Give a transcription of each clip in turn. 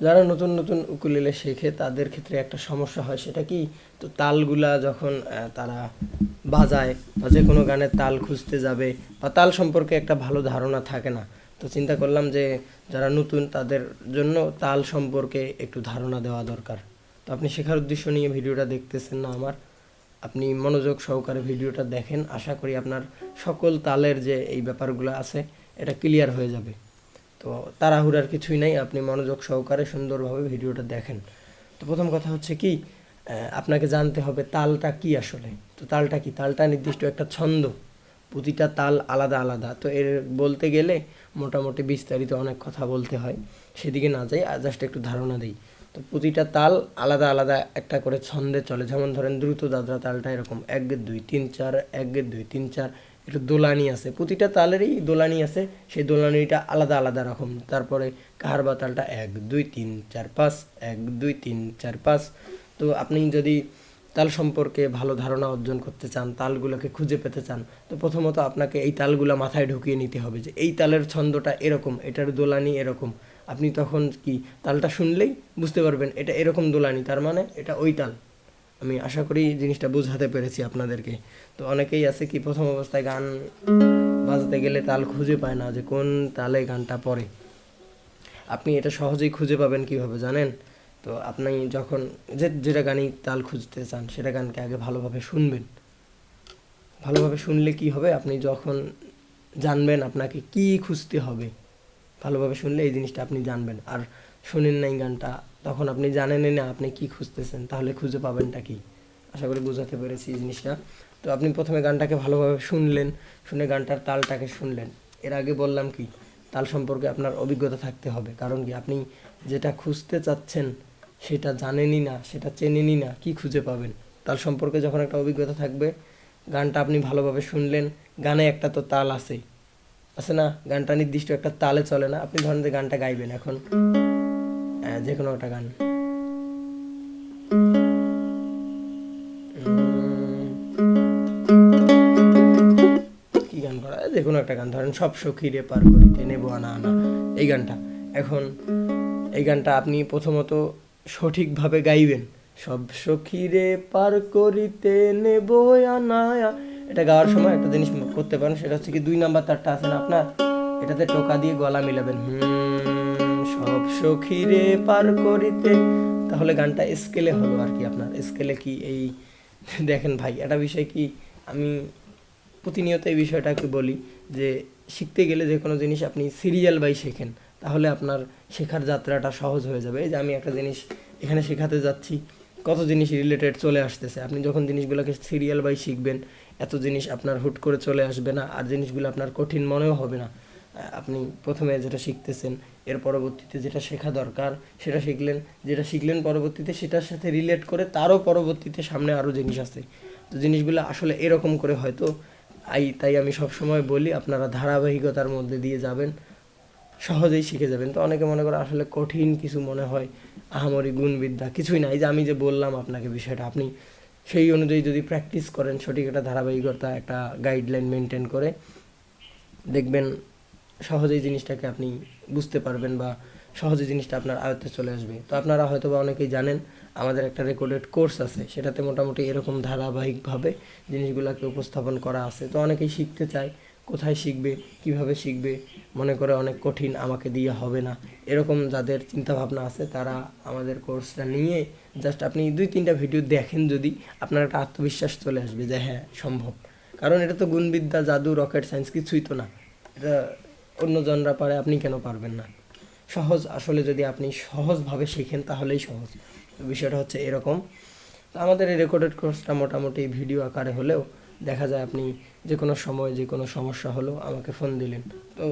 যারা নতুন নতুন উকুলেলে শেখে তাদের ক্ষেত্রে একটা সমস্যা হয়, সেটা কি, তো তালগুলা যখন তারা বাজায় বা যে কোনো গানের তাল খুঁজতে যাবে বা তাল সম্পর্কে একটা ভালো ধারণা থাকে না। তো চিন্তা করলাম যে যারা নতুন তাদের জন্য তাল সম্পর্কে একটু ধারণা দেওয়া দরকার। তো আপনি শেখার উদ্দেশ্য নিয়ে ভিডিওটা দেখতেছেন না আমার, আপনি মনোযোগ সহকারে ভিডিওটা দেখেন, আশা করি আপনার সকল তালের যে এই ব্যাপারগুলো আছে এটা ক্লিয়ার হয়ে যাবে। তো তাড়াহুড়ার কিছুই নাই, আপনি মনোযোগ সহকারে সুন্দরভাবে ভিডিওটা দেখেন। তো প্রথম কথা হচ্ছে কি, আপনাকে জানতে হবে তালটা কি আসলে। তো তালটা কি, তালটা নির্দিষ্ট একটা ছন্দ, প্রতিটা তাল আলাদা আলাদা। তো এর বলতে গেলে মোটামুটি বিস্তারিত অনেক কথা বলতে হয়, সেদিকে না যাই, জাস্ট একটু ধারণা দিই। তো প্রতিটা তাল আলাদা আলাদা একটা করে ছন্দে চলে। যেমন ধরেন দ্রুত দাদরা তালটা এরকম 1-2-3-4, 1-2-3-4, একটু দোলানি আছে, প্রতিটা তালেরই দোলানি আছে, সেই দোলানিটা আলাদা আলাদা রকম। তারপরে কাহারবা তালটা 1-2-3-4-5, 1-2-3-4-5। তো আপনি যদি তাল সম্পর্কে ভালো ধারণা অর্জন করতে চান, তালগুলোকে খুঁজে পেতে চান, তো প্রথমত আপনাকে এই তালগুলো মাথায় ঢুকিয়ে নিতে হবে যে এই তালের ছন্দটা এরকম, এটার দোলানি এরকম। আপনি তখন কি তালটা শুনলেই বুঝতে পারবেন এটা এরকম দোলানি, তার মানে এটা ওই তাল। আমি আশা করি জিনিসটা বোঝাতে পেরেছি আপনাদেরকে। তো অনেকেই আছে কি প্রথম অবস্থায় গান বাজাতে গেলে তাল খুঁজে পায় না যে কোন তালে গানটা পড়ে। আপনি এটা সহজেই খুঁজে পাবেন কিভাবে জানেন? তো আপনি যখন যেটা গানই তাল খুঁজতে চান সেটা গানকে আগে ভালোভাবে শুনবেন। ভালোভাবে শুনলে কি হবে, আপনি যখন জানবেন আপনাকে কি খুঁজতে হবে, ভালোভাবে শুনলে এই জিনিসটা আপনি জানবেন। আর শুনেন নাই গানটা, তখন আপনি জানেনই না আপনি কি খুঁজতেছেন, তাহলে খুঁজে পাবেনটা কি? আশা করি বোঝাতে পেরেছি এই জিনিসটা। তো আপনি প্রথমে গানটাকে ভালোভাবে শুনলেন, শুনে গানটার তালটাকে শুনলেন। এর আগে বললাম কি, তাল সম্পর্কে আপনার অভিজ্ঞতা থাকতে হবে। কারণ কি, আপনি যেটা খুঁজতে চাচ্ছেন সেটা জানেনই না, সেটা চেনেনই না, কি খুঁজে পাবেন? তাল সম্পর্কে যখন একটা অভিজ্ঞতা থাকবে, গানটা আপনি ভালোভাবে শুনলেন, গানে একটা তো তাল আছে, আছে না? গানটা নির্দিষ্ট একটা তালে চলে না? আপনি ধরেন যে গানটা গাইবেন এখন, যে কোনো একটা গান, কি গান করা, যে কোনো একটা গান ধরেন, সব সখী রে পার করিতে নেবো আনা আনা, এই গানটা। এখন এই গানটা আপনি প্রথমত সঠিকভাবে গাইবেন, সব সখী রে পার করিতে নেবো আনা। এটা গাওয়ার সময় একটা জিনিস করতে পারেন, সেটা হচ্ছে কি 2 নাম্বার তারটা আছে না আপনার, এটাতে টোকা দিয়ে গলা মিলাবেন, সব সখী রে পার করিতে। তাহলে গানটা স্কেলে হলো আর কি আপনার, স্কেলে কি এই দেখেন ভাই, একটা বিষয় কি, আমি প্রতিনিয়ত এই বিষয়টাকে বলি যে শিখতে গেলে যে কোনো জিনিস আপনি সিরিয়াল বাই শেখেন, তাহলে আপনার শেখার যাত্রাটা সহজ হয়ে যাবে। এই যে আমি একটা জিনিস এখানে শেখাতে যাচ্ছি, কত জিনিস রিলেটেড চলে আসতেছে। আপনি যখন জিনিসগুলোকে সিরিয়াল বাই শিখবেন, এত জিনিস আপনার হুট করে চলে আসবে না, আর জিনিসগুলো আপনার কঠিন মনেও হবে না। আপনি প্রথমে যেটা শিখতেছেন, এর পরবর্তীতে যেটা শেখা দরকার সেটা শিখলেন, যেটা শিখলেন পরবর্তীতে সেটার সাথে রিলেট করে তারও পরবর্তীতে সামনে আরও জিনিস আছে। তো জিনিসগুলো আসলে এরকম করে হয়তো তাই আমি সবসময় বলি আপনারা ধারাবাহিকতার মধ্যে দিয়ে যাবেন, সহজেই শিখে যাবেন। তো অনেকে মনে করে আসলে কঠিন কিছু মনে হয়, আহামরি গুণবিদ্যা কিছুই না। এই যে আমি যে বললাম আপনাকে বিষয়টা, আপনি সেই অনুযায়ী যদি প্র্যাকটিস করেন, সঠিক একটা ধারাবাহিকতা, একটা গাইডলাইন মেনটেন করে, দেখবেন সহজেই জিনিসটাকে আপনি বুঝতে পারবেন বা সহজে জিনিসটা আপনার আয়ত্তে চলে আসবে। তো আপনারা হয়তো বা অনেকেই জানেন আমাদের একটা রেকর্ডেড কোর্স আছে, সেটাতে মোটামুটি এরকম ধারাবাহিকভাবে জিনিসগুলোকে উপস্থাপন করা আছে। তো অনেকেই শিখতে চায়, কোথায় শিখবে, কিভাবে শিখবে, মনে করে অনেক কঠিন, আমাকে দিয়ে হবে না, এরকম যাদের চিন্তাভাবনা আছে তারা আমাদের কোর্সটা নিয়ে জাস্ট আপনি 2-3টা ভিডিও দেখেন, যদি আপনার একটা আত্মবিশ্বাস চলে আসবে যে হ্যাঁ সম্ভব। কারণ এটা তো গুণবিদ্যা, জাদু, রকেট সায়েন্স কিছুই তো না, এটা অন্য জনরা পারে, আপনি কেন পারবেন না? সহজ, আসলে যদি আপনি সহজভাবে শেখেন তাহলেই সহজ। তো বিষয়টা হচ্ছে এরকম। তো আমাদের এই রেকর্ডেড কোর্সটা মোটামুটি ভিডিও আকারে হলেও দেখা যায় আপনি যে কোনো সময় যে কোনো সমস্যা হলেও আমাকে ফোন দিলেন। তো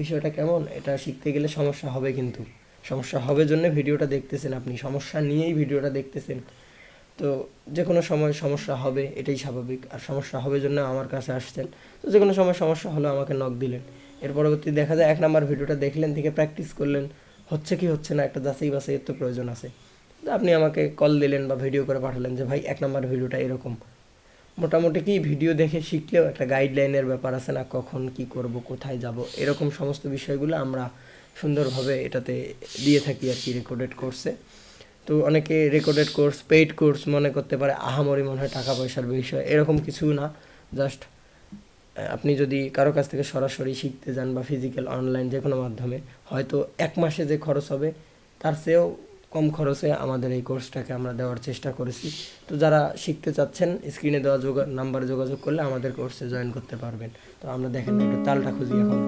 বিষয়টা কেমন, এটা শিখতে গেলে সমস্যা হবে, কিন্তু সমস্যা হবে জন্য ভিডিওটা দেখতেছেন, আপনি সমস্যা নিয়েই ভিডিওটা দেখতেছেন। তো যে কোনো সময় সমস্যা হবে, এটাই স্বাভাবিক। আর সমস্যা হবে জন্য আমার কাছে আসছেন। তো যে কোনো সময় সমস্যা হলো আমাকে নক দিলেন, এর পরবর্তী দেখা যায় 1 নাম্বার ভিডিওটা দেখলেন, থেকে প্র্যাকটিস করলেন, হচ্ছে কি হচ্ছে না একটা যাচাই বাছাইয়ের তো প্রয়োজন আছে। তো আপনি আমাকে কল দিলেন বা ভিডিও করে পাঠালেন যে ভাই 1 নাম্বার ভিডিওটা এরকম। মোটামুটি কি ভিডিও দেখে শিখলেও একটা গাইডলাইনের ব্যাপার আছে না, কখন কি করব, কোথায় যাব, এরকম সমস্ত বিষয়গুলো আমরা সুন্দরভাবে এটাতে দিয়ে থাকি আর কি রেকর্ডেড কোর্সে। তো অনেকে রেকর্ডেড কোর্স পেইড কোর্স মনে করতে পারে আহামরি মনে হয় টাকা পয়সার বিষয়, এরকম কিছু না। জাস্ট আপনি যদি কারো কাছ থেকে সরাসরি শিখতে যান বা ফিজিক্যাল অনলাইন যে কোনো মাধ্যমে, হয়তো 1 মাসে যে খরচ হবে তার চেয়েও কম খরচে আমাদের এই কোর্সটাকে আমরা দেওয়ার চেষ্টা করেছি। তো যারা শিখতে চাচ্ছেন স্ক্রিনে দেওয়া নাম্বারে যোগাযোগ করলে আমাদের কোর্সে জয়েন করতে পারবেন। তো আমরা দেখেন একটু তালটা খুঁজি এখন।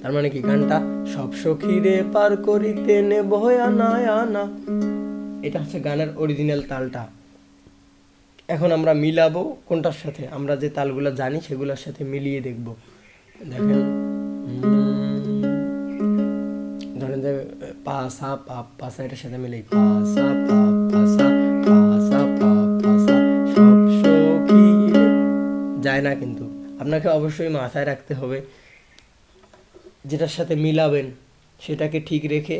তার মানে কি গানটা সব সখীরে পার করিতে নেব আনা আনা, এটা হচ্ছে গানের অরিজিনাল তালটা। এখন আমরা মিলাবো কোনটার সাথে, আমরা যে তালগুলো জানি সেগুলোর সাথে মিলিয়ে দেখব। দেখেন ধরেন যে পা সা পা পা সা, এটার সাথে মিলেই পা সা পা পা সা পা সা পা পা সা, সব সখী যায় না। কিন্তু আপনাকে অবশ্যই মাথায় রাখতে হবে যেটার সাথে মিলাবেন সেটাকে ঠিক রেখে,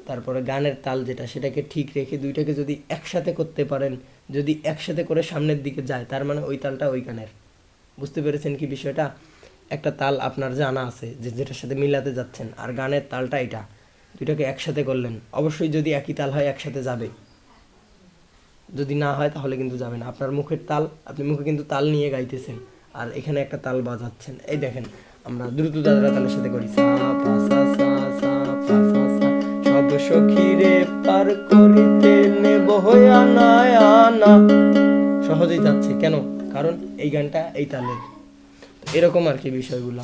তারপরে গানের তাল যেটা সেটাকে ঠিক রেখে দুইটাকে যদি একসাথে করতে পারেন, যদি একসাথে করে সামনের দিকে যায় তার মানে ওই তালটা ওই গানের। বুঝতে পেরেছেন কি বিষয়টা? একটা তাল আপনার জানা আছে যে যেটার সাথে মিলাতে যাচ্ছেন, আর গানের তালটা এটা, দুইটাকে একসাথে করলেন, অবশ্যই যদি একই তাল হয় একসাথে যাবে, যদি না হয় তাহলে কিন্তু যাবে না। আপনার মুখের তাল, আপনি মুখে কিন্তু তাল নিয়ে গাইতেছেন আর এখানে একটা তাল বাজাচ্ছেন। এই দেখেন আমরা দ্রুত দাদরা তালের সাথে করি সা পা সা সা সা পা সা সা, সব সখীরে পার করিতে নেব আনা আনা, সহজেই যাচ্ছে। কেন? কারণ এই গানটা এই তালের। এরকম আর কি বিষয়গুলো,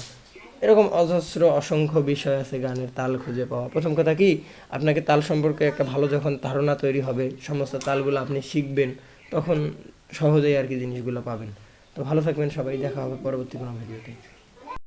এরকম অজস্র অসংখ্য বিষয় আছে গানের তাল খুঁজে পাওয়া। প্রথম কথা কি, আপনাকে তাল সম্পর্কে একটা ভালো যখন ধারণা তৈরি হবে, সমস্ত তালগুলো আপনি শিখবেন, তখন সহজেই আর কি জিনিসগুলো পাবেন। তো ভালো থাকবেন সবাই, দেখা হবে পরবর্তী কোনো ভিডিওতে।